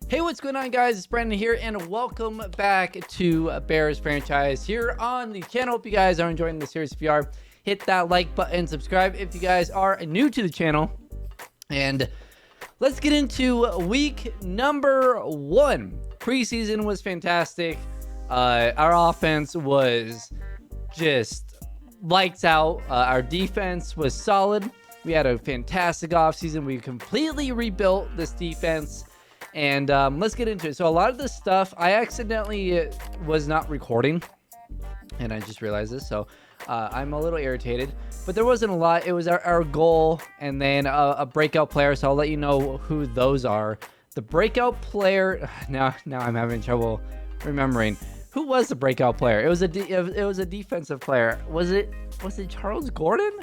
Hey, what's going on, guys? It's Brandon here, and welcome back to Bears Franchise here on the channel. Hope you guys are enjoying the series. If you are, hit that like button, subscribe if you guys are new to the channel, and let's get into week number 1. Preseason was fantastic. Our offense was just lights out. Our defense was solid. We had a fantastic offseason. We completely rebuilt this defense. And let's get into it. So a lot of this stuff, I accidentally was not recording. And I just realized this. So I'm a little irritated. But there wasn't a lot. It was our goal and then a breakout player. So I'll let you know who those are. The breakout player... Now I'm having trouble remembering. Who was the breakout player? It was a defensive player. Was it Charles Gordon?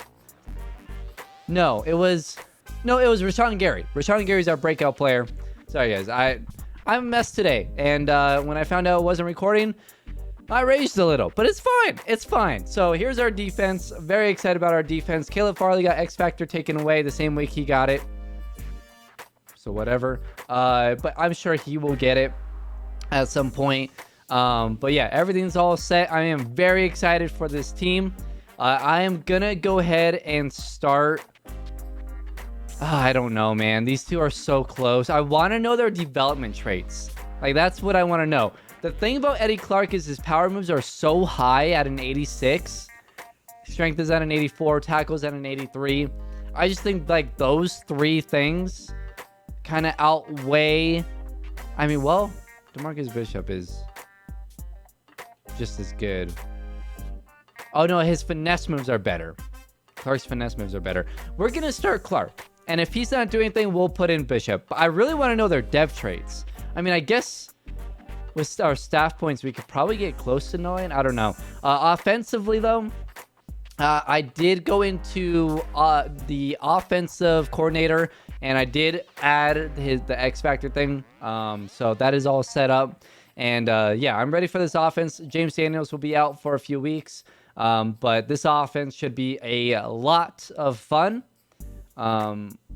No, it was Rashawn Gary. Rashawn Gary's our breakout player. Sorry, guys. I'm a mess today. And when I found out it wasn't recording, I raged a little. But it's fine. It's fine. So here's our defense. Very excited about our defense. Caleb Farley got X Factor taken away the same week he got it. So whatever. But I'm sure he will get it at some point. But yeah, everything's all set. I am very excited for this team. I am going to go ahead and start... I don't know, man. These two are so close. I want to know their development traits. Like, that's what I want to know. The thing about Eddie Clark is his power moves are so high at an 86. Strength is at an 84. Tackles at an 83. I just think, like, those three things kind of outweigh... I mean, well, DeMarcus Bishop is just as good. Oh, no, his finesse moves are better. Clark's finesse moves are better. We're going to start Clark. And if he's not doing anything, we'll put in Bishop. But I really want to know their dev traits. I mean, I guess with our staff points, we could probably get close to knowing. I don't know. Offensively, though, I did go into the offensive coordinator, and I did add the X Factor thing. So that is all set up. And yeah, I'm ready for this offense. James Daniels will be out for a few weeks. But this offense should be a lot of fun.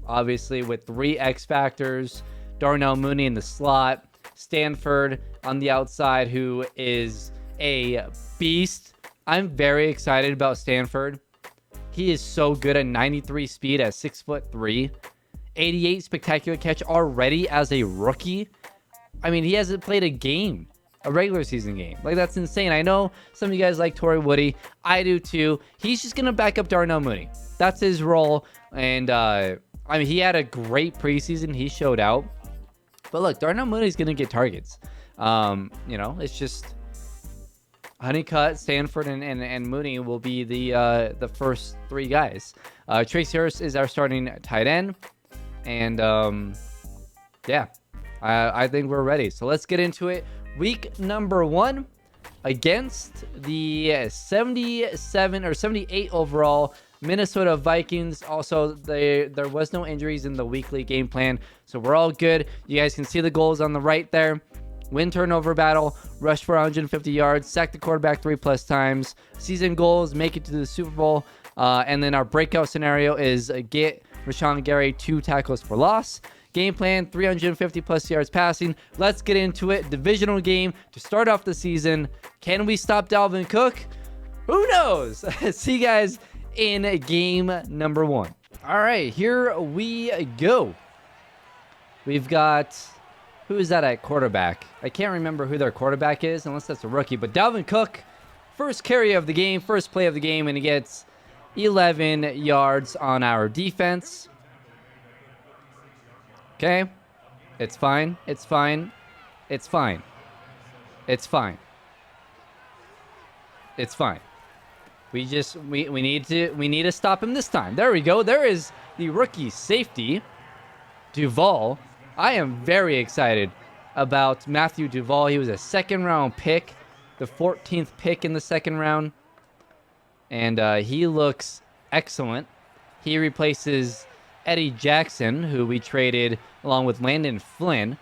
Obviously with 3 X Factors, Darnell Mooney in the slot, Stanford on the outside, who is a beast. I'm very excited about Stanford. He is so good at 93 speed at 6'3", 88 spectacular catch already as a rookie. I mean, he hasn't played a game. A regular season game. Like, that's insane. I know some of you guys like Torrey Woody. I do too. He's just going to back up Darnell Mooney. That's his role. And, I mean, he had a great preseason. He showed out. But look, Darnell Mooney's going to get targets. You know, it's just Honeycutt, Stanford, and Mooney will be the first 3 guys. Trace Harris is our starting tight end. And, yeah, I think we're ready. So let's get into it. Week number 1 against the 77 or 78 overall Minnesota Vikings. Also, there was no injuries in the weekly game plan, so we're all good. You guys can see the goals on the right there. Win turnover battle, rush for 150 yards, sack the quarterback 3+ times. Season goals, make it to the Super Bowl. And then our breakout scenario is get Rashawn Gary 2 tackles for loss. Game plan, 350+ yards passing. Let's get into it. Divisional game to start off the season. Can we stop Dalvin Cook? Who knows? See you guys in game number 1. All right, here we go. We've got... Who is that at quarterback? I can't remember who their quarterback is, unless that's a rookie. But Dalvin Cook, first carry of the game, first play of the game, and he gets 11 yards on our defense. Okay, it's fine. It's fine. It's fine. It's fine. It's fine. We need to stop him this time. There we go. There is the rookie safety, Duval. I am very excited about Matthew Duval. He was a 2nd round pick, the 14th pick in the 2nd round, and he looks excellent. He replaces Eddie Jackson, who we traded along with Landon Flynn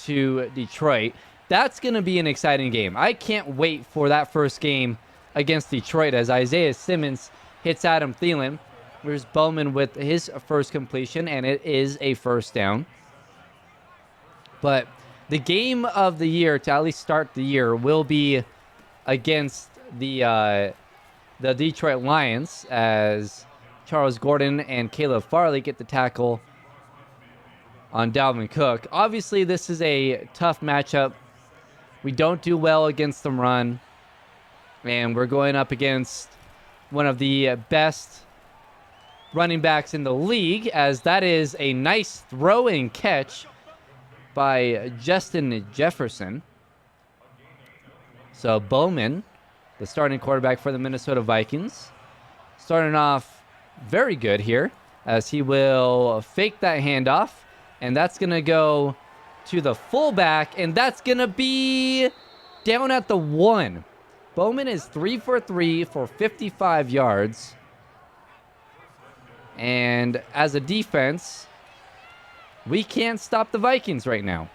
to Detroit. That's going to be an exciting game. I can't wait for that first game against Detroit as Isaiah Simmons hits Adam Thielen. There's Bowman with his first completion, and it is a first down. But the game of the year to at least start the year will be against the Detroit Lions, as Charles Gordon and Caleb Farley get the tackle on Dalvin Cook. Obviously, this is a tough matchup. We don't do well against the run, and we're going up against one of the best running backs in the league, as that is a nice throw and catch by Justin Jefferson. So Bowman, the starting quarterback for the Minnesota Vikings, starting off very good here, as he will fake that handoff, and that's going to go to the fullback, and that's going to be down at the 1. Bowman is 3 for 3 for 55 yards. And as a defense, we can't stop the Vikings right now,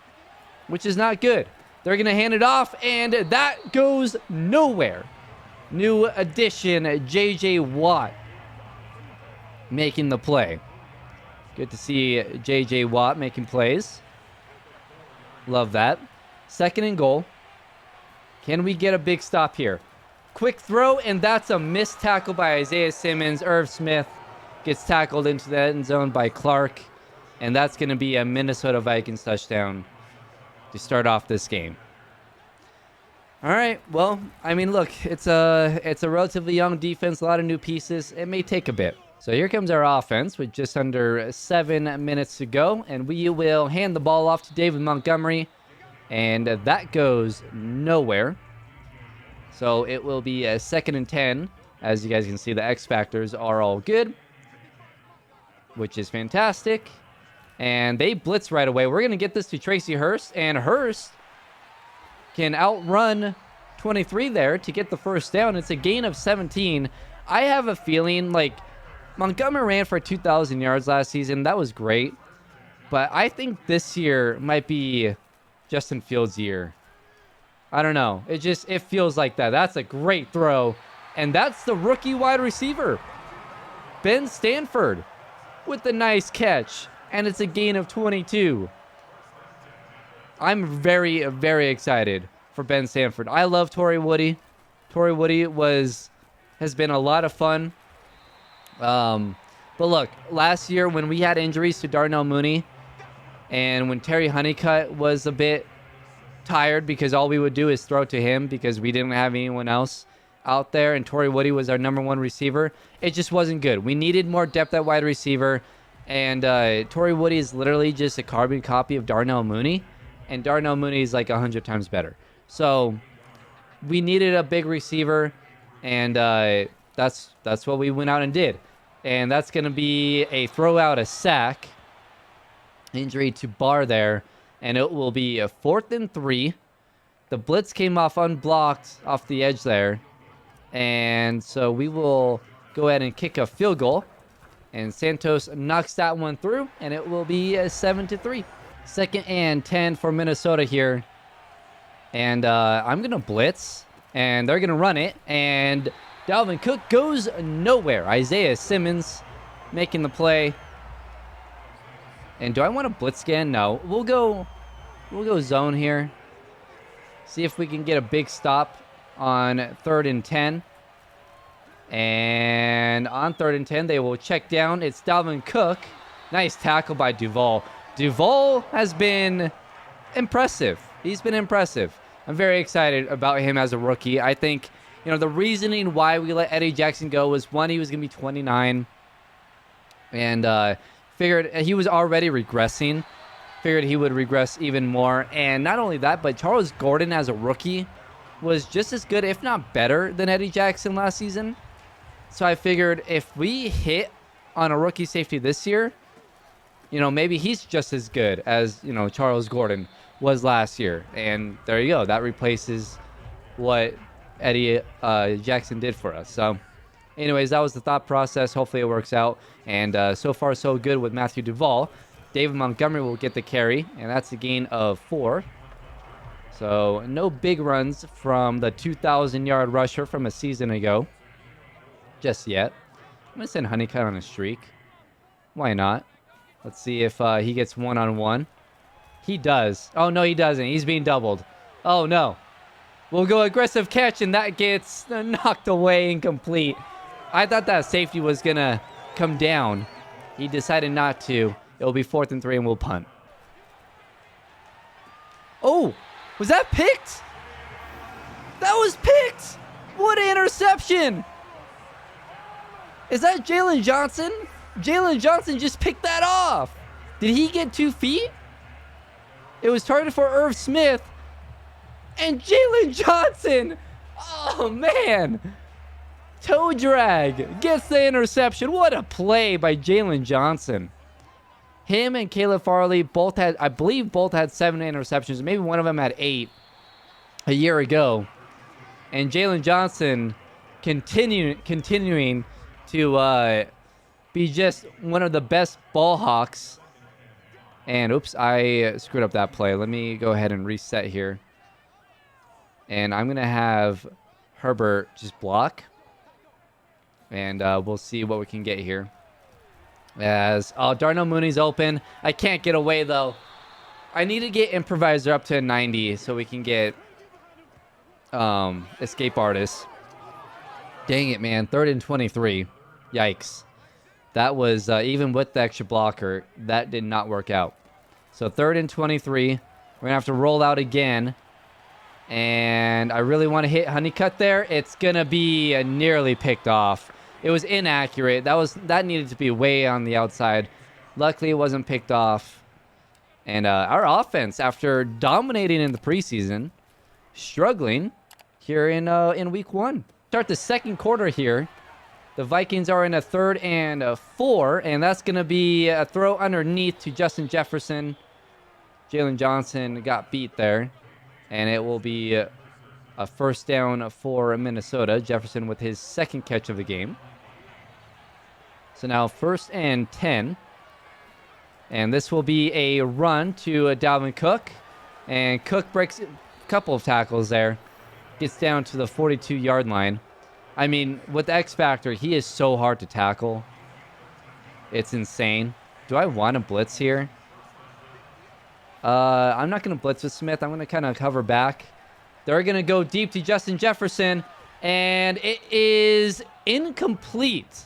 which is not good. They're going to hand it off, and that goes nowhere. New addition, J.J. Watt, making the play. Good to see J.J. Watt making plays. Love that. 2nd and goal. Can we get a big stop here? Quick throw, and that's a missed tackle by Isaiah Simmons. Irv Smith gets tackled into the end zone by Clark, and that's going to be a Minnesota Vikings touchdown to start off this game. All right, well, I mean, look, it's a relatively young defense, a lot of new pieces. It may take a bit. So here comes our offense with just under 7 minutes to go, and we will hand the ball off to David Montgomery, and that goes nowhere. So it will be a 2nd and 10. As you guys can see, the X factors are all good, which is fantastic. And they blitz right away. We're going to get this to Tracy Hurst, and Hurst can outrun 23 there to get the first down. It's a gain of 17. I have a feeling like Montgomery ran for 2,000 yards last season. That was great. But I think this year might be Justin Fields' year. I don't know. It feels like that. That's a great throw. And that's the rookie wide receiver, Ben Stanford, with the nice catch. And it's a gain of 22. I'm very, very excited for Ben Stanford. I love Torrey Woody. Torrey Woody has been a lot of fun. But look, last year when we had injuries to Darnell Mooney, and when Terry Honeycutt was a bit tired because all we would do is throw to him because we didn't have anyone else out there, and Torrey Woody was our number 1 receiver, it just wasn't good. We needed more depth at wide receiver, and Torrey Woody is literally just a carbon copy of Darnell Mooney, and Darnell Mooney is like 100 times better. So we needed a big receiver, and that's what we went out and did. And that's going to be a throw out, a sack. Injury to Barr there, and it will be a 4th and 3. The blitz came off unblocked off the edge there, and so we will go ahead and kick a field goal, and Santos knocks that one through, and it will be a 7-3. 2nd and 10 for Minnesota here, and I'm gonna blitz, and they're gonna run it, and Dalvin Cook goes nowhere. Isaiah Simmons making the play. And do I want to blitz scan? No. We'll go zone here. See if we can get a big stop on 3rd and 10. And on 3rd and 10, they will check down. It's Dalvin Cook. Nice tackle by Duval. Duval has been impressive. He's been impressive. I'm very excited about him as a rookie. I think, the reasoning why we let Eddie Jackson go was, one, he was going to be 29. And figured he was already regressing. Figured he would regress even more. And not only that, but Charles Gordon as a rookie was just as good, if not better, than Eddie Jackson last season. So I figured if we hit on a rookie safety this year, maybe he's just as good as, Charles Gordon was last year. And there you go. That replaces what Eddie Jackson did for us. So anyways, that was the thought process. Hopefully it works out. And so far, so good with Matthew Duval. David Montgomery will get the carry, and that's a gain of 4. So no big runs from the 2,000-yard rusher from a season ago just yet. I'm going to send Honeycutt on a streak. Why not? Let's see if he gets one-on-one. He does. Oh, no, he doesn't. He's being doubled. Oh, no. We'll go aggressive catch, and that gets knocked away, incomplete. I thought that safety was going to come down. He decided not to. It'll be 4th and 3, and we'll punt. Oh, was that picked? That was picked. What an interception. Is that Jalen Johnson? Jalen Johnson just picked that off. Did he get 2 feet? It was targeted for Irv Smith. And Jalen Johnson. Oh, man. Toe drag. Gets the interception. What a play by Jalen Johnson. Him and Caleb Farley both had, I believe both had 7 interceptions. Maybe one of them had 8 a year ago. And Jalen Johnson continuing to be just one of the best ball hawks. And oops, I screwed up that play. Let me go ahead and reset here. And I'm going to have Herbert just block. And we'll see what we can get here. As Darnell Mooney's open. I can't get away, though. I need to get improviser up to 90 so we can get escape artist. Dang it, man. 3rd and 23. Yikes. That was, even with the extra blocker, that did not work out. So 3rd and 23. We're going to have to roll out again. And I really want to hit Honeycutt there. It's going to be nearly picked off. It was inaccurate. That needed to be way on the outside. Luckily, it wasn't picked off. And our offense, after dominating in the preseason, struggling here in week 1. Start the second quarter here. The Vikings are in a 3rd and 4, and that's going to be a throw underneath to Justin Jefferson. Jalen Johnson got beat there, and it will be a 1st down for Minnesota. Jefferson with his 2nd catch of the game. So now 1st and 10, and this will be a run to Dalvin Cook, and Cook breaks a couple of tackles there, gets down to the 42-yard line. I mean, with X Factor, he is so hard to tackle. It's insane. Do I want to blitz here? I'm not going to blitz with Smith. I'm going to kind of cover back. They're going to go deep to Justin Jefferson, and it is incomplete.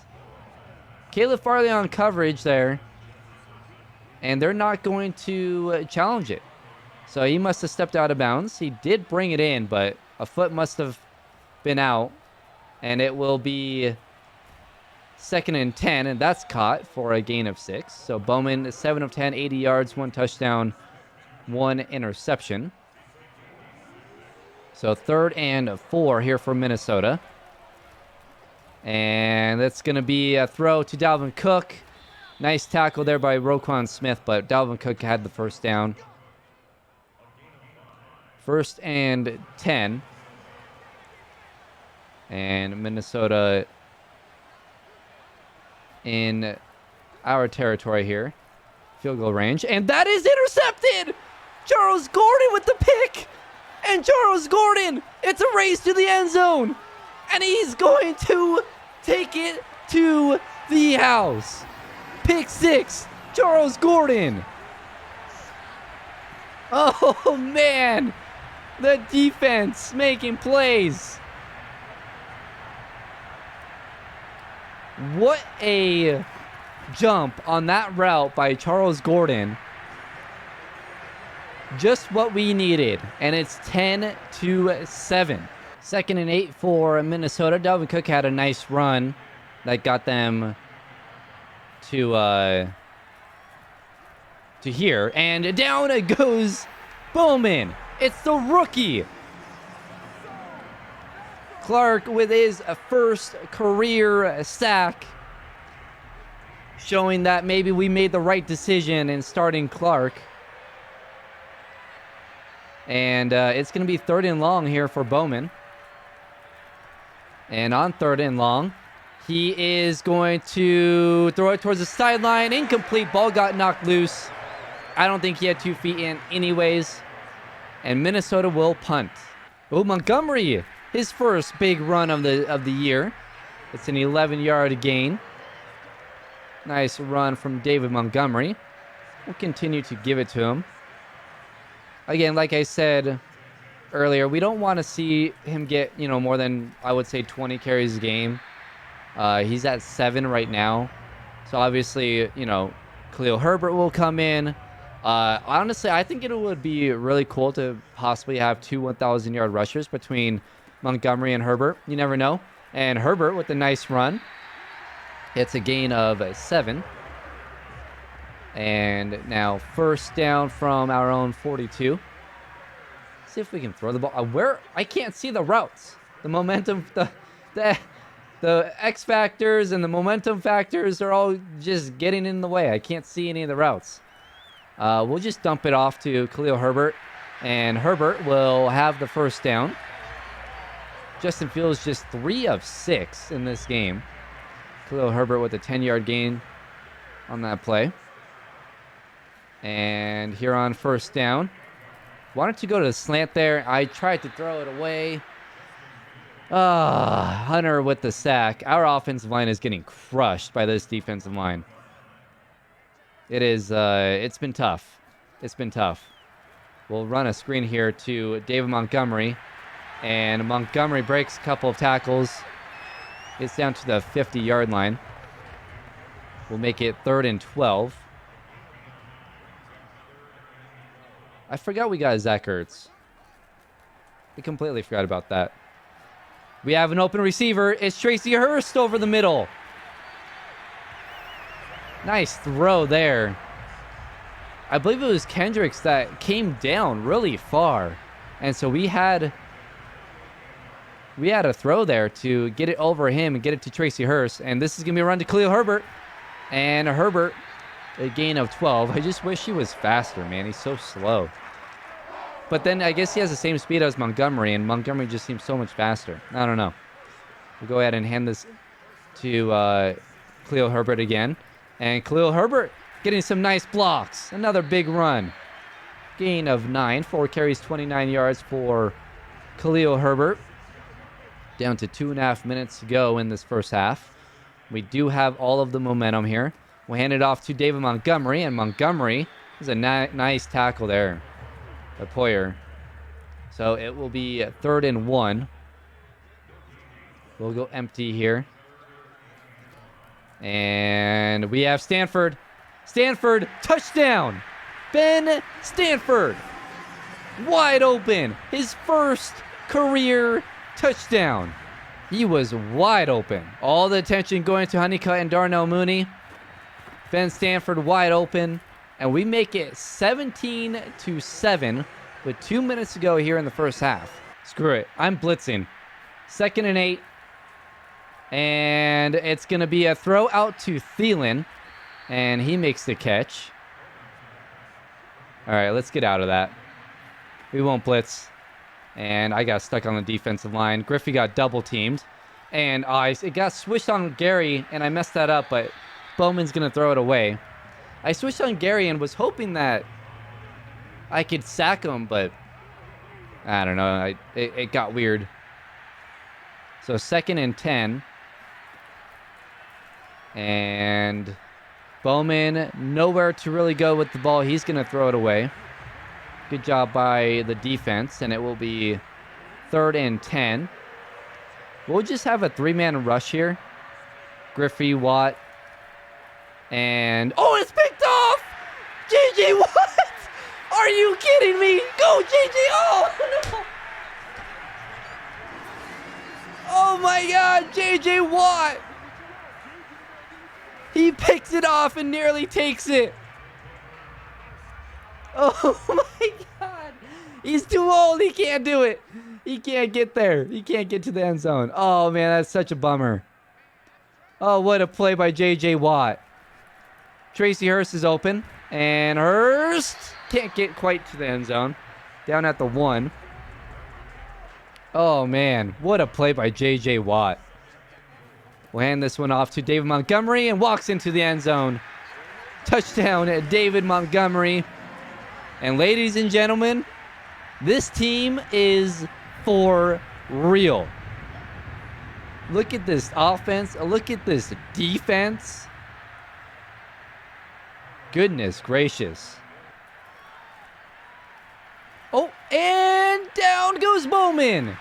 Caleb Farley on coverage there, and they're not going to challenge it. So he must have stepped out of bounds. He did bring it in, but a foot must have been out. And it will be 2nd and 10, and that's caught for a gain of 6. So Bowman, 7 of 10, 80 yards, 1 touchdown, 1 interception. So 3rd and 4 here for Minnesota. And that's going to be a throw to Dalvin Cook. Nice tackle there by Roquan Smith, but Dalvin Cook had the 1st down. 1st and 10. And Minnesota in our territory here. Field goal range. And that is intercepted! Charles Gordon with the pick! And Charles Gordon, it's a race to the end zone! And he's going to take it to the house. Pick 6, Charles Gordon. Oh, man. The defense making plays. What a jump on that route by Charles Gordon. Just what we needed. And it's 10-7. 2nd and 8 for Minnesota. Dalvin Cook had a nice run that got them to here. And down it goes Bowman. It's the rookie. Clark with his 1st career sack. Showing that maybe we made the right decision in starting Clark. And it's going to be 3rd and long here for Bowman. And on 3rd and long, he is going to throw it towards the sideline. Incomplete. Ball got knocked loose. I don't think he had 2 feet in anyways. And Minnesota will punt. Oh, Montgomery. His 1st big run of the year. It's an 11-yard gain. Nice run from David Montgomery. We'll continue to give it to him. again, like I said earlier, we don't want to see him get, more than, I would say, 20 carries a game. He's at 7 right now. So obviously, Khalil Herbert will come in. Honestly, I think it would be really cool to possibly have 2 1,000-yard rushers between Montgomery and Herbert. You never know. And Herbert with a nice run. It's a gain of 7. And now first down from our own 42. See if we can throw the ball. Where I can't see the routes. The momentum, the X factors and the momentum factors are all just getting in the way. I can't see any of the routes. We'll just dump it off to Khalil Herbert, and Herbert will have the first down. Justin Fields just 3 of 6 in this game. Khalil Herbert with a 10-yard gain on that play. And here on first down. Why don't you go to the slant there? I tried to throw it away. Hunter with the sack. Our offensive line is getting crushed by this defensive line. It is, it's been tough. It's been tough. We'll run a screen here to David Montgomery. And Montgomery breaks a couple of tackles. Gets down to the 50-yard line. We'll make it 3rd and 12. I forgot we got Zach Ertz. I completely forgot about that. We have an open receiver. It's Tracy Hurst over the middle. Nice throw there. I believe it was Kendricks that came down really far. And so we had a throw there to get it over him and get it to Tracy Hurst. And this is going to be a run to Khalil Herbert. And Herbert, a gain of 12. I just wish he was faster, man. He's so slow. But then I guess he has the same speed as Montgomery, and Montgomery just seems so much faster. I don't know. We'll go ahead and hand this to Khalil Herbert again. And Khalil Herbert getting some nice blocks. Another big run. Gain of 9. 4 carries, 29 yards for Khalil Herbert. Down to 2.5 minutes to go in this first half. We do have all of the momentum here. We'll hand it off to David Montgomery, and Montgomery is a nice tackle there by Poyer. So it will be 3rd and 1. We'll go empty here. And we have Stanford. Stanford, touchdown! Ben Stanford, wide open. His first career touchdown. He was wide open. All the attention going to Honeycutt and Darnell Mooney. Ben Stanford wide open. And we make it 17-7 with 2 minutes to go here in the first half. Screw it. I'm blitzing. 2nd and 8. And it's going to be a throw out to Thielen. And he makes the catch. All right, let's get out of that. We won't blitz. And I got stuck on the defensive line. Griffey got double teamed. And it got switched on Gary, and I messed that up, but Bowman's going to throw it away. I switched on Gary and was hoping that I could sack him, but I don't know. It got weird. So 2nd and 10. And Bowman, nowhere to really go with the ball. He's going to throw it away. Good job by the defense, and it will be 3rd and 10. We'll just have a 3-man rush here. Griffey, Watt, and... Oh, it's picked off! J.J. Watt! Are you kidding me? Go, J.J. Oh, no! Oh, my God, J.J. Watt! He picks it off and nearly takes it. Oh, my God. He's too old. He can't do it. He can't get there. He can't get to the end zone. Oh, man, that's such a bummer. Oh, what a play by J.J. Watt. Tracy Hurst is open. And Hurst can't get quite to the end zone. Down at the 1. Oh, man. What a play by J.J. Watt. We'll hand this one off to David Montgomery and walks into the end zone. Touchdown at David Montgomery. And ladies and gentlemen, this team is for real. Look at this offense. Look at this defense. Goodness gracious. Oh, and down goes Bowman.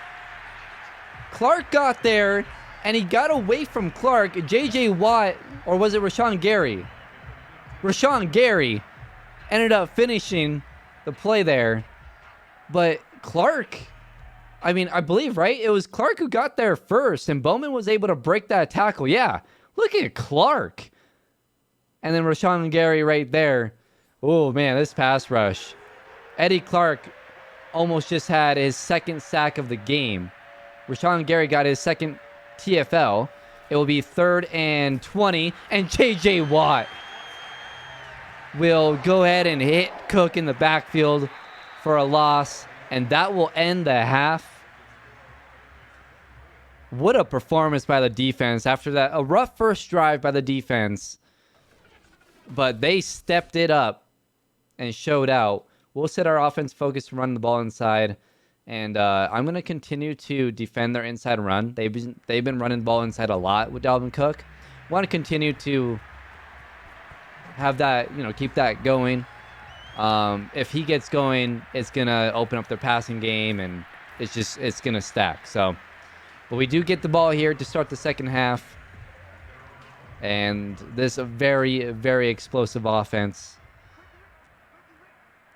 Clark got there, and he got away from Clark. J.J. Watt, or was it Rashawn Gary? Rashawn Gary ended up finishing the play there. But Clark, I mean, I believe, right? It was Clark who got there first, and Bowman was able to break that tackle. Yeah, look at Clark. And then Rashawn Gary right there. Oh, man, this pass rush. Eddie Clark almost just had his second sack of the game. Rashawn Gary got his second TFL. It will be 3rd and 20. And J.J. Watt will go ahead and hit Cook in the backfield for a loss. And that will end the half. What a performance by the defense after that. A rough first drive by the defense. But they stepped it up and showed out. We'll set our offense focus to run the ball inside. And I'm going to continue to defend their inside run. They've been running the ball inside a lot with Dalvin Cook. Want to continue to have that, keep that going. If he gets going, it's going to open up their passing game, and it's going to stack. So, but we do get the ball here to start the second half. And this a very, very explosive offense.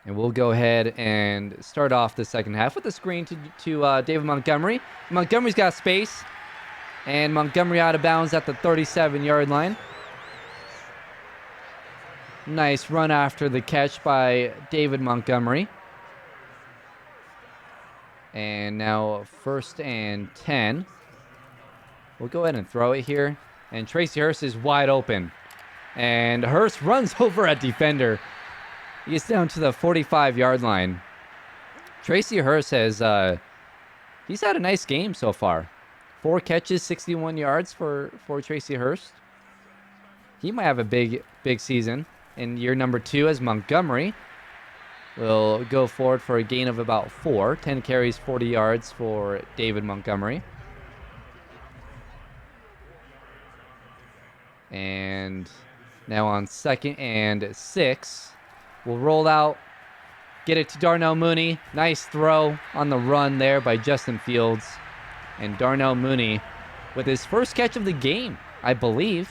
And we'll go ahead and start off the second half with a screen to David Montgomery. Montgomery's got space. And Montgomery out of bounds at the 37-yard line. Nice run after the catch by David Montgomery. And now 1st and 10. We'll go ahead and throw it here. And Tracy Hurst is wide open. And Hurst runs over a defender. He gets down to the 45-yard line. Tracy Hurst has he's had a nice game so far. 4 catches, 61 yards for Tracy Hurst. He might have a big season in year number 2 as Montgomery will go forward for a gain of about 4. 10 carries, 40 yards for David Montgomery. And now on 2nd and 6. We'll roll out, get it to Darnell Mooney. Nice throw on the run there by Justin Fields. And Darnell Mooney with his first catch of the game, I believe.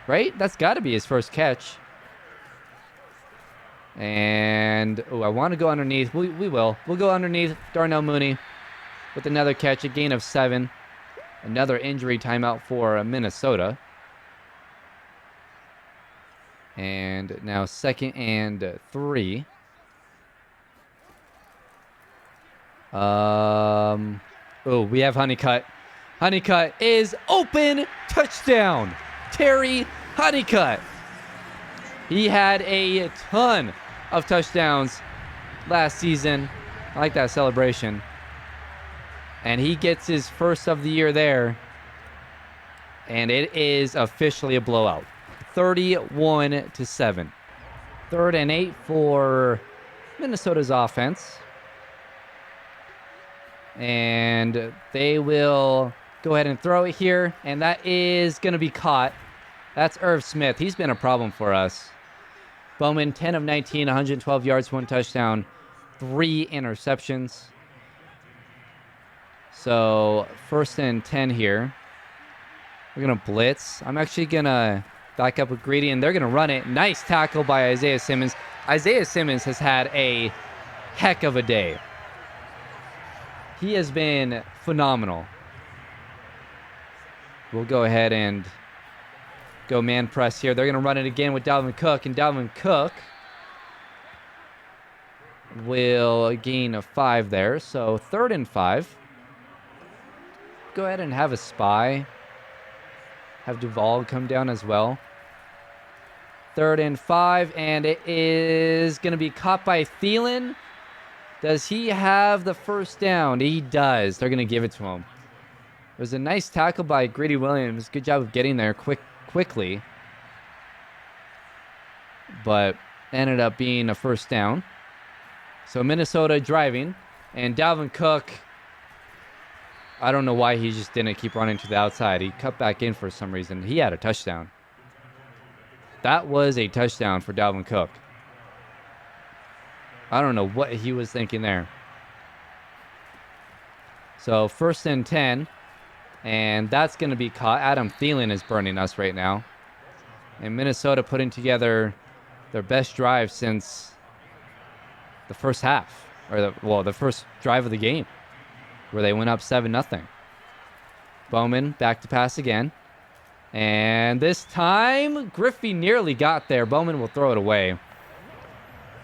Right? That's got to be his first catch. And, I want to go underneath. We will. We'll go underneath Darnell Mooney with another catch, a gain of 7. Another injury timeout for Minnesota. And now 2nd and 3. We have Honeycutt. Honeycutt is open. Touchdown. Terry Honeycutt. He had a ton of touchdowns last season. I like that celebration. And he gets his first of the year there. And it is officially a blowout. 31-7. 3rd and 8 for Minnesota's offense. And they will go ahead and throw it here. And that is going to be caught. That's Irv Smith. He's been a problem for us. Bowman, 10 of 19, 112 yards, 1 touchdown, 3 interceptions. So 1st and 10 here. We're going to blitz. I'm actually going to back up with Greedy, and they're going to run it. Nice tackle by Isaiah Simmons. Isaiah Simmons has had a heck of a day. He has been phenomenal. We'll go ahead and go man press here. They're going to run it again with Dalvin Cook, and Dalvin Cook will gain a 5 there. So 3rd and 5. Go ahead and have a spy. Have Duval come down as well. 3rd and 5, and it is going to be caught by Thielen. Does he have the first down? He does. They're going to give it to him. It was a nice tackle by Greedy Williams. Good job of getting there quickly. But ended up being a first down. So Minnesota driving. And Dalvin Cook, I don't know why he just didn't keep running to the outside. He cut back in for some reason. He had a touchdown. That was a touchdown for Dalvin Cook. I don't know what he was thinking there. So 1st and 10. And that's going to be caught. Adam Thielen is burning us right now. And Minnesota putting together their best drive since the first half. Or, the first drive of the game. Where they went up 7-0. Bowman back to pass again. And this time, Griffey nearly got there. Bowman will throw it away.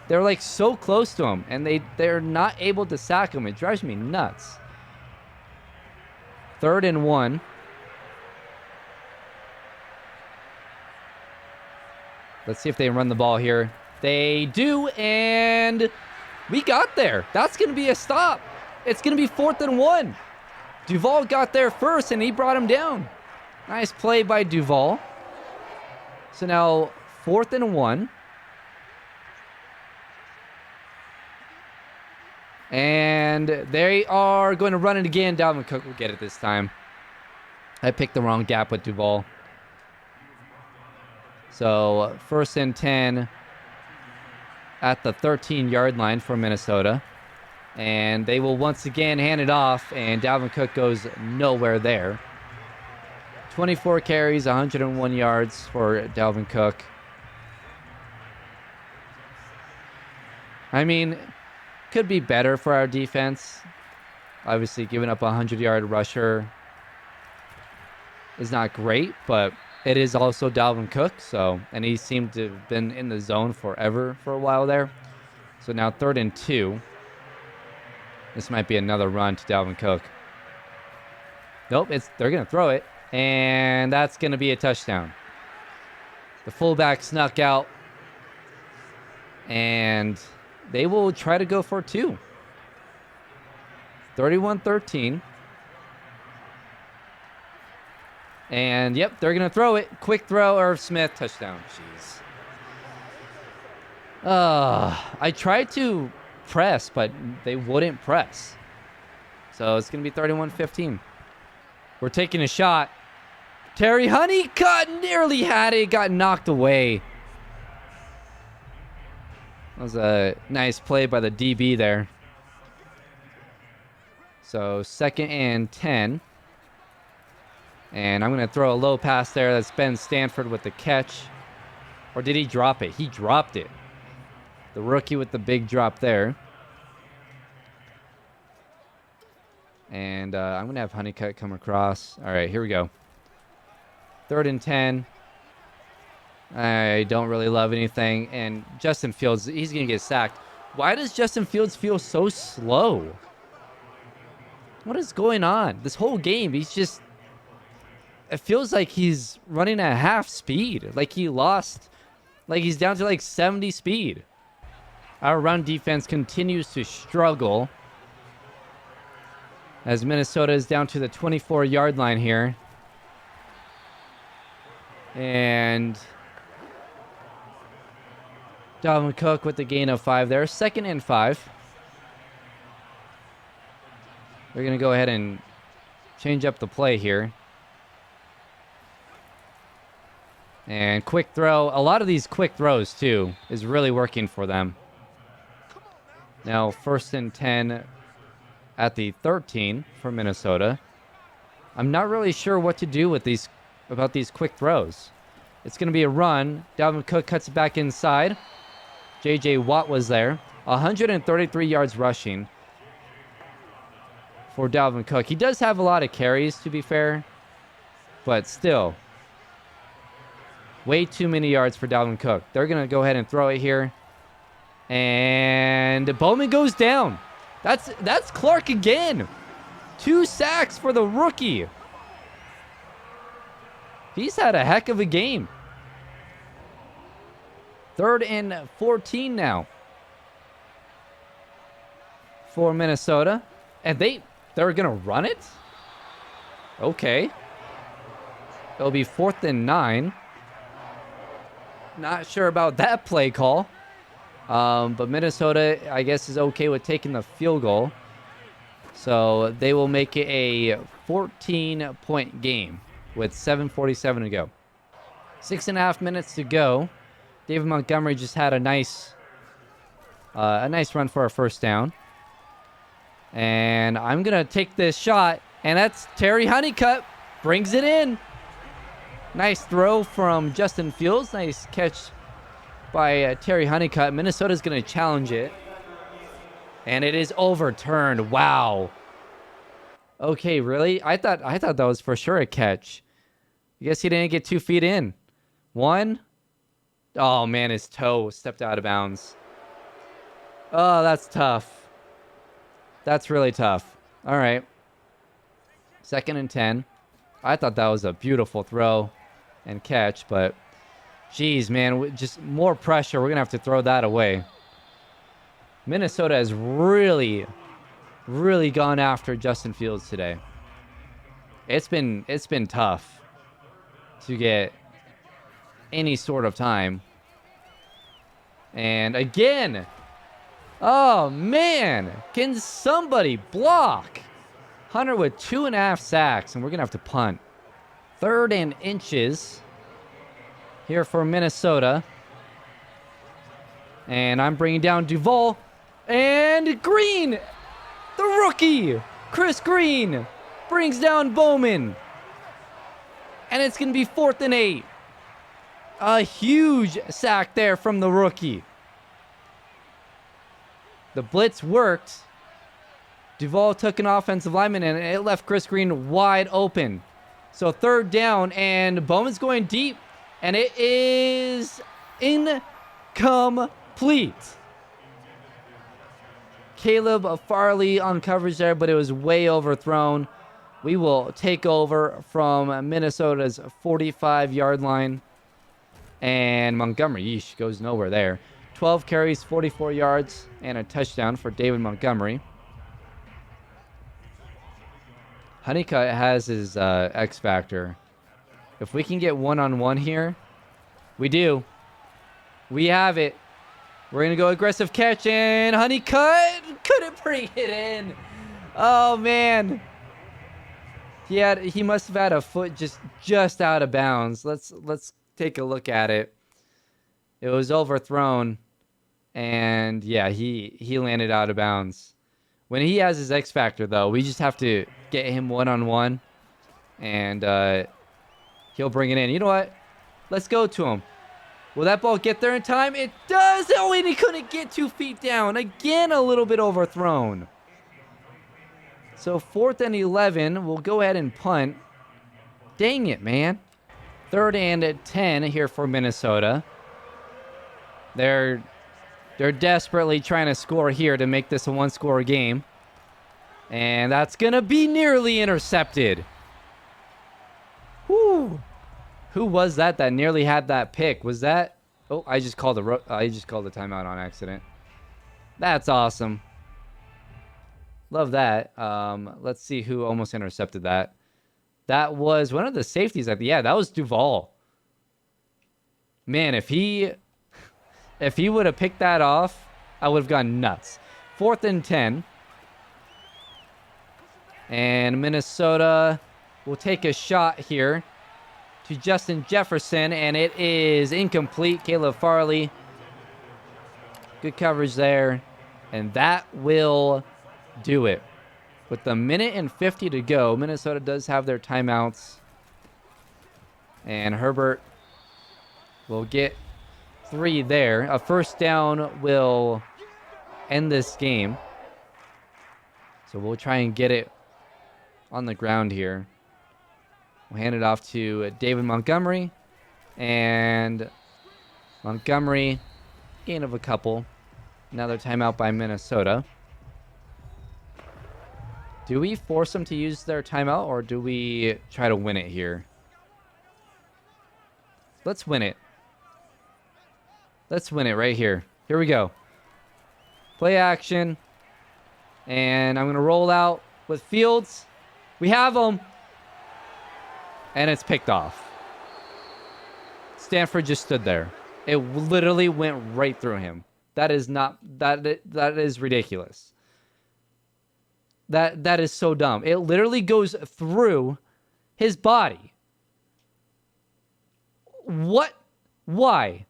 They're like so close to him. And they're not able to sack him. It drives me nuts. 3rd and 1. Let's see if they run the ball here. They do, and we got there. That's going to be a stop. It's going to be 4th and 1. Duval got there first, and he brought him down. Nice play by Duval. So now 4th and 1. And they are going to run it again. Dalvin Cook will get it this time. I picked the wrong gap with Duval. So 1st and 10 at the 13-yard line for Minnesota. And they will once again hand it off. And Dalvin Cook goes nowhere there. 24 carries, 101 yards for Dalvin Cook. I mean, could be better for our defense. Obviously, giving up a 100-yard rusher is not great, but it is also Dalvin Cook. And he seemed to have been in the zone forever for a while there. So now 3rd and 2. This might be another run to Dalvin Cook. Nope, they're going to throw it. And that's going to be a touchdown. The fullback snuck out. And they will try to go for 2. 31-13. And, yep, they're going to throw it. Quick throw, Irv Smith, touchdown. Jeez. I tried to press, but they wouldn't press. So it's going to be 31-15. We're taking a shot. Terry Honeycutt nearly had it. Got knocked away. That was a nice play by the DB there. So 2nd and 10. And I'm going to throw a low pass there. That's Ben Stanford with the catch. Or did he drop it? He dropped it. The rookie with the big drop there. And I'm going to have Honeycutt come across. All right, here we go. 3rd and 10. I don't really love anything. And Justin Fields, he's going to get sacked. Why does Justin Fields feel so slow? What is going on? This whole game, he's just... It feels like he's running at half speed. Like he lost... Like he's down to like 70 speed. Our run defense continues to struggle. As Minnesota is down to the 24-yard line here. And... Dalvin Cook with the gain of 5 there. 2nd and 5. They're going to go ahead and change up the play here. And quick throw. A lot of these quick throws, too, is really working for them. Now, 1st and 10 at the 13 for Minnesota. I'm not really sure what to do with these quick throws. It's going to be a run. Dalvin Cook cuts it back inside. J.J. Watt was there. 133 yards rushing for Dalvin Cook. He does have a lot of carries, to be fair. But still, way too many yards for Dalvin Cook. They're going to go ahead and throw it here. And Bowman goes down. That's Clark again. 2 sacks for the rookie. He's had a heck of a game. 3rd and 14 now for Minnesota. And they're going to run it? Okay. It'll be 4th and 9. Not sure about that play call. But Minnesota, I guess, is okay with taking the field goal. So they will make it a 14-point game with 7:47 to go. 6.5 minutes to go. David Montgomery just had a nice A nice run for a first down. And I'm going to take this shot. And that's Terry Honeycutt. Brings it in. Nice throw from Justin Fields. Nice catch by Terry Honeycutt. Minnesota's going to challenge it. And it is overturned. Wow. Okay, really? I thought that was for sure a catch. I guess he didn't get 2 feet in. One. Oh, man, his toe stepped out of bounds. Oh, that's tough. That's really tough. All right. 2nd and 10. I thought that was a beautiful throw and catch, but geez, man, just more pressure. We're going to have to throw that away. Minnesota has really gone after Justin Fields today. It's been tough to get any sort of time. And again, oh man, can somebody block? Hunter with 2.5 sacks, and we're gonna have to punt. 3rd and inches here for Minnesota. And I'm bringing down Duval and Green, the rookie, Chris Green, brings down Bowman. And it's gonna be 4th and 8. A huge sack there from the rookie. The blitz worked. Duval took an offensive lineman and it left Chris Green wide open. So 3rd down and Bowman's going deep and it is incomplete. Caleb Farley on coverage there, but it was way overthrown. We will take over from Minnesota's 45-yard line. And Montgomery, yeesh, goes nowhere there. 12 carries, 44 yards, and a touchdown for David Montgomery. Honeycutt has his X factor. If we can get one-on-one here, we do. We have it. We're going to go aggressive catch, and Honeycutt couldn't bring it in. Oh, man. He must have had a foot just out of bounds. Let's take a look at it. It was overthrown, and yeah, he landed out of bounds. When he has his X factor, though, we just have to get him one-on-one, and he'll bring it in. You know what? Let's go to him. Will that ball get there in time? It does! Oh, and he couldn't get 2 feet down. Again, a little bit overthrown. So 4th and 11. We'll go ahead and punt. Dang it, man. 3rd and 10 here for Minnesota. They're desperately trying to score here to make this a one-score game. And that's going to be nearly intercepted. Whew. Who was that nearly had that pick? Was that... Oh, I just called the timeout on accident. That's awesome. Love that. Let's see who almost intercepted that. That was one of the safeties. Yeah, that was Duval. Man, if he would have picked that off, I would have gone nuts. 4th and 10. And Minnesota will take a shot here to Justin Jefferson, and it is incomplete. Caleb Farley. Good coverage there. And that will do it. With a minute and 50 to go, Minnesota does have their timeouts. And Herbert will get 3 there. A first down will end this game. So we'll try and get it on the ground here. We'll hand it off to David Montgomery. And Montgomery, gain of a couple. Another timeout by Minnesota. Do we force them to use their timeout, or do we try to win it here? Let's win it. Let's win it right here. Here we go. Play action. And I'm going to roll out with Fields. We have him. And it's picked off. Stanford just stood there. It literally went right through him. That is ridiculous. That is so dumb. It literally goes through his body. What? Why?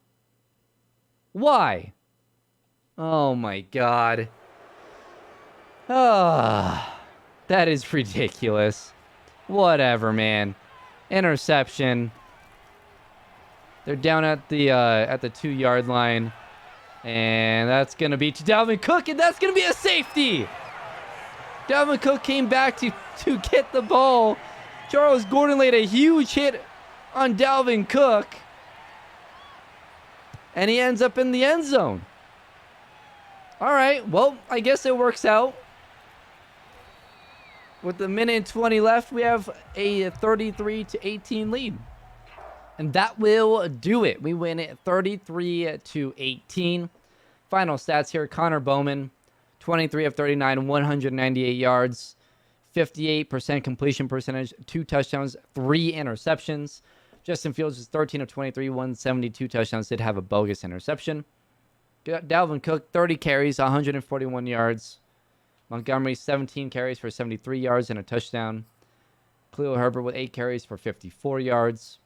Why? Oh my God. Ah, that is ridiculous. Whatever, man. Interception. They're down at the 2-yard line. And that's going to be to Dalvin Cook, and that's going to be a safety. Dalvin Cook came back to get the ball. Charles Gordon laid a huge hit on Dalvin Cook. And he ends up in the end zone. All right, well, I guess it works out. With the minute and 20 left, we have a 33-18 lead. And that will do it. We win it 33-18. Final stats here. Connor Bowman, 23 of 39, 198 yards, 58% completion percentage, 2 touchdowns, 3 interceptions. Justin Fields was 13 of 23, 172 touchdowns, did have a bogus interception. Dalvin Cook, 30 carries, 141 yards. Montgomery, 17 carries for 73 yards and a touchdown. Khalil Herbert with 8 carries for 54 yards.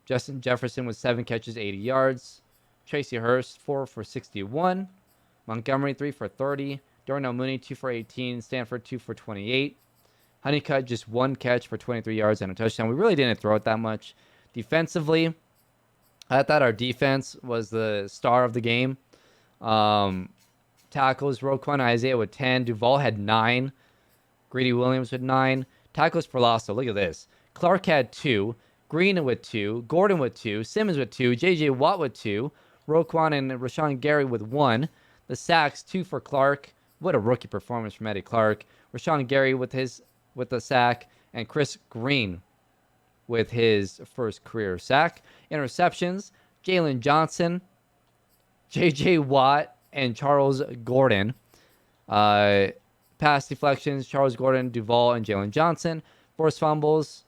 Justin Jefferson with 7 catches, 80 yards. Tracy Hurst, 4 for 61. Montgomery, 3 for 30. Darnell Mooney, 2 for 18. Stanford, 2 for 28. Honeycutt, just 1 catch for 23 yards and a touchdown. We really didn't throw it that much. Defensively, I thought our defense was the star of the game. Tackles, Roquan Isaiah with 10. Duvall had 9. Greedy Williams with 9. Tackles for loss, so look at this. Clark had 2. Green with 2. Gordon with 2. Simmons with 2. J.J. Watt with 2. Roquan and Rashawn Gary with 1. The sacks, 2 for Clark. What a rookie performance from Eddie Clark. Rashawn Gary with the sack. And Chris Green with his first career sack. Interceptions, Jalen Johnson, J.J. Watt, and Charles Gordon. Pass deflections, Charles Gordon, Duvall, and Jalen Johnson. Forced fumbles.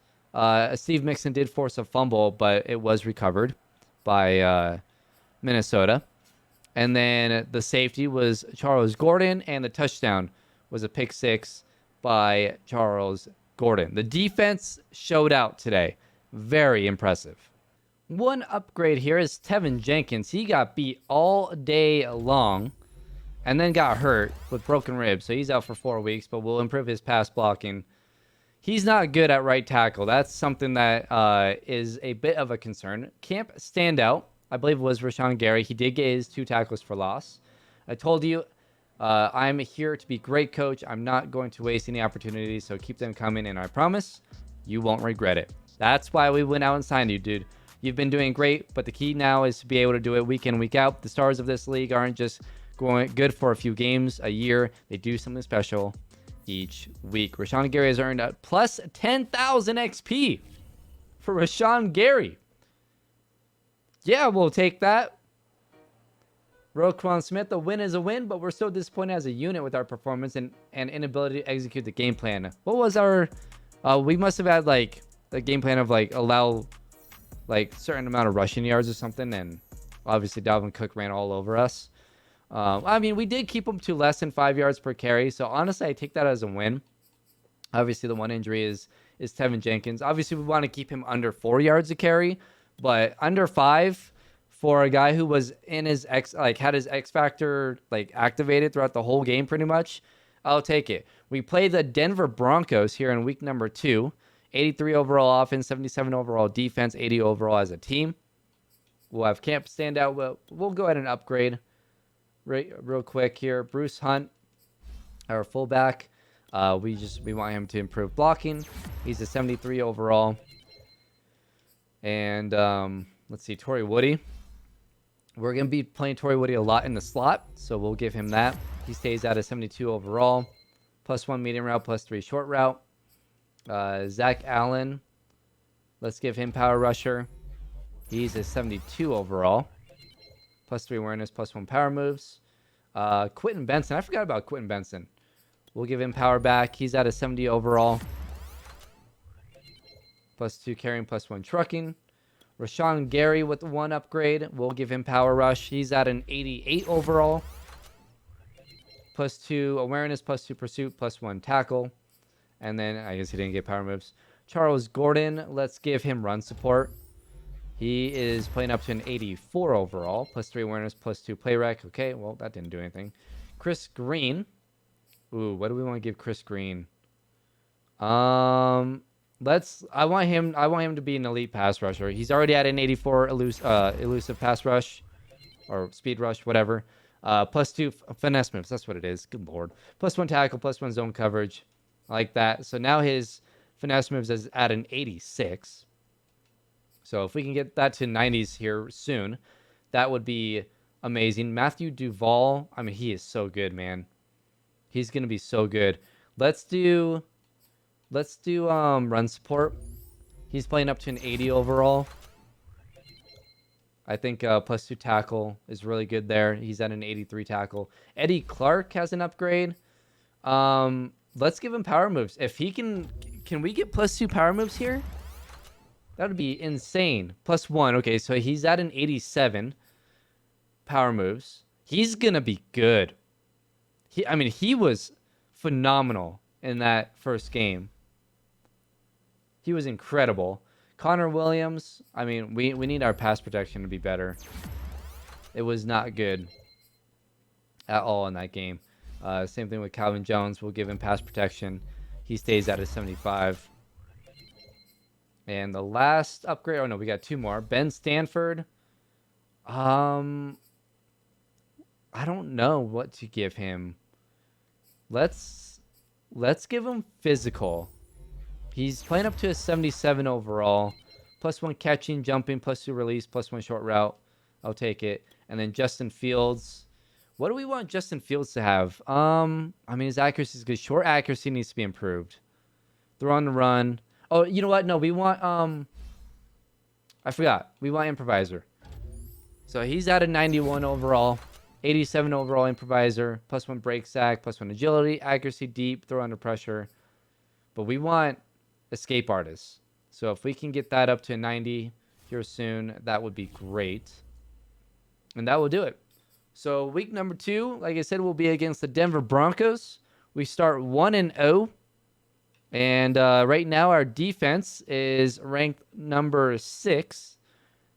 Steve Mixon did force a fumble, but it was recovered by Minnesota. And then the safety was Charles Gordon, and the touchdown was a pick 6 by Charles Gordon. The defense showed out today. Very impressive. One upgrade here is Tevin Jenkins. He got beat all day long and then got hurt with broken ribs. So he's out for 4 weeks, but we'll improve his pass blocking. He's not good at right tackle. That's something that is a bit of a concern. Camp standout, I believe it was Rashawn Gary. He did get his 2 tackles for loss. I told you, I'm here to be great coach. I'm not going to waste any opportunities, so keep them coming, and I promise you won't regret it. That's why we went out and signed you, dude. You've been doing great, but the key now is to be able to do it week in, week out. The stars of this league aren't just going good for a few games a year. They do something special each week. Rashawn Gary has earned a plus 10,000 XP for Rashawn Gary. Yeah, we'll take that. Roquan Smith, a win is a win, but we're still disappointed as a unit with our performance and inability to execute the game plan. What was our... we must have had, like, the game plan of, like, allow... like certain amount of rushing yards or something, and obviously Dalvin Cook ran all over us. I mean, we did keep him to less than 5 yards per carry, so honestly I take that as a win. Obviously the one injury is Tevin Jenkins. Obviously we want to keep him under 4 yards a carry, but under 5 for a guy who was in his had his X factor like activated throughout the whole game pretty much, I'll take it. We play the Denver Broncos here in week number 2. 83 overall offense, 77 overall defense, 80 overall as a team. We'll have camp stand out. We'll go ahead and upgrade real quick here. Bruce Hunt, our fullback. We want him to improve blocking. He's a 73 overall. And let's see, Torrey Woody. We're going to be playing Torrey Woody a lot in the slot, so we'll give him that. He stays at a 72 overall. +1 medium route, +3 short route. Zach Allen, let's give him power rusher. He's a 72 overall. +3 awareness, +1 power moves. Quentin Benson, I forgot about Quentin Benson. We'll give him power back. He's at a 70 overall. +2 carrying, +1 trucking. Rashawn Gary with 1 upgrade. We'll give him power rush. He's at an 88 overall. +2 awareness, +2 pursuit, +1 tackle. And then I guess he didn't get power moves. Charles Gordon, let's give him run support. He is playing up to an 84 overall, +3 awareness, +2 play rec. Okay, well, that didn't do anything. Chris Green. Ooh, what do we want to give Chris Green? I want him to be an elite pass rusher. He's already at an 84 elusive pass rush or speed rush, whatever. +2 finesse moves. That's what it is. Good lord. +1 tackle, +1 zone coverage. I like that. So now his finesse moves is at an 86. So if we can get that to 90s here soon, that would be amazing. Matthew Duval. I mean, he is so good, man. He's gonna be so good. Let's do run support. He's playing up to an 80 overall. I think +2 tackle is really good there. He's at an 83 tackle. Eddie Clark has an upgrade. Let's give him power moves. If he can we get +2 power moves here? That would be insane. +1. Okay, so he's at an 87 power moves. He's gonna be good. He was phenomenal in that first game. He was incredible. Connor Williams, I mean, we need our pass protection to be better. It was not good at all in that game. Same thing with Calvin Jones. We'll give him pass protection. He stays at a 75. And the last upgrade, oh no, we got 2 more. Ben Stanford. I don't know what to give him. Let's give him physical. He's playing up to a 77 overall. +1 catching, jumping, +2 release, +1 short route. I'll take it. And then Justin Fields. What do we want Justin Fields to have? I mean, his accuracy is good. Short accuracy needs to be improved. Throw on the run. Oh, you know what? No, we want I forgot. We want improviser. So he's at a 91 overall. 87 overall improviser. +1 break sack, +1 agility, accuracy, deep, throw under pressure. But we want escape artist. So if we can get that up to a 90 here soon, that would be great. And that will do it. So week number 2, like I said, will be against the Denver Broncos. We start 1-0. And right now our defense is ranked number 6.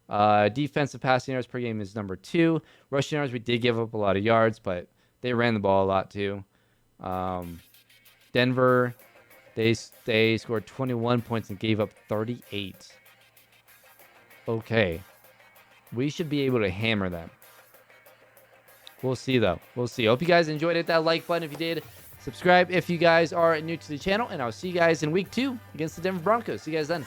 Defensive passing yards per game is number 2. Rushing yards, we did give up a lot of yards, but they ran the ball a lot too. Denver, they scored 21 points and gave up 38. Okay. We should be able to hammer them. We'll see, though. We'll see. Hope you guys enjoyed it. That like button if you did. Subscribe if you guys are new to the channel. And I'll see you guys in week 2 against the Denver Broncos. See you guys then.